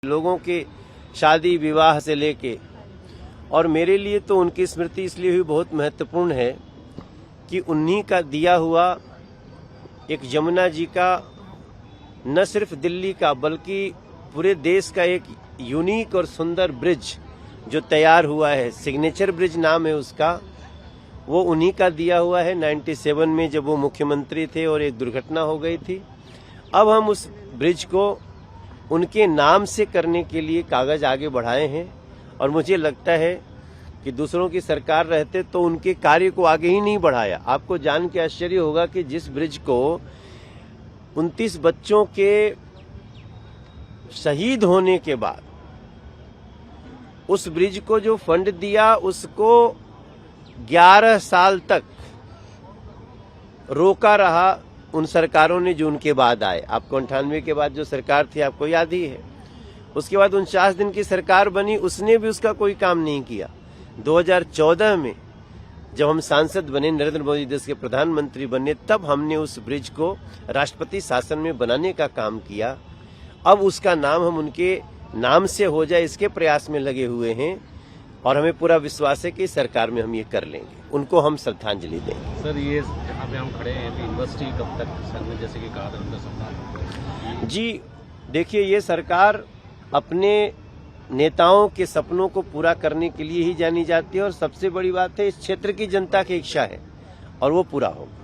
लोगों के शादी विवाह से लेके, और मेरे लिए तो उनकी स्मृति इसलिए भी बहुत महत्वपूर्ण है कि उन्हीं का दिया हुआ एक यमुना जी का न सिर्फ दिल्ली का बल्कि पूरे देश का एक यूनिक और सुंदर ब्रिज जो तैयार हुआ है, सिग्नेचर ब्रिज नाम है उसका, वो उन्हीं का दिया हुआ है 97 में जब वो मुख्यमंत्री थे और एक दुर्घटना हो गई थी। अब हम उस ब्रिज को उनके नाम से करने के लिए कागज आगे बढ़ाए हैं और मुझे लगता है कि दूसरों की सरकार रहते तो उनके कार्य को आगे ही नहीं बढ़ाया। आपको जान के आश्चर्य होगा कि जिस ब्रिज को 29 बच्चों के शहीद होने के बाद उस ब्रिज को जो फंड दिया उसको 11 साल तक रोका रहा उन सरकारों ने जो उनके बाद आए। आपको 98 के बाद जो सरकार थी आपको याद ही है। उसके बाद 49 दिन की सरकार बनी, उसने भी उसका कोई काम नहीं किया। 2014 में जब हम सांसद बने, नरेंद्र मोदी देश के प्रधानमंत्री बने, तब हमने उस ब्रिज को राष्ट्रपति शासन में बनाने का काम किया। अब उसका नाम हम उनके नाम से हो जाए इसके प्रयास में लगे हुए हैं और हमें पूरा विश्वास है कि सरकार में हम ये कर लेंगे, उनको हम श्रद्धांजलि देंगे। सर, ये यहाँ पे हम खड़े हैं, यूनिवर्सिटी कब तक सर ने जैसे कि कहा था उनका सपना? जी देखिए, ये सरकार अपने नेताओं के सपनों को पूरा करने के लिए ही जानी जाती है और सबसे बड़ी बात है इस क्षेत्र की जनता की इच्छा है और वो पूरा होगा।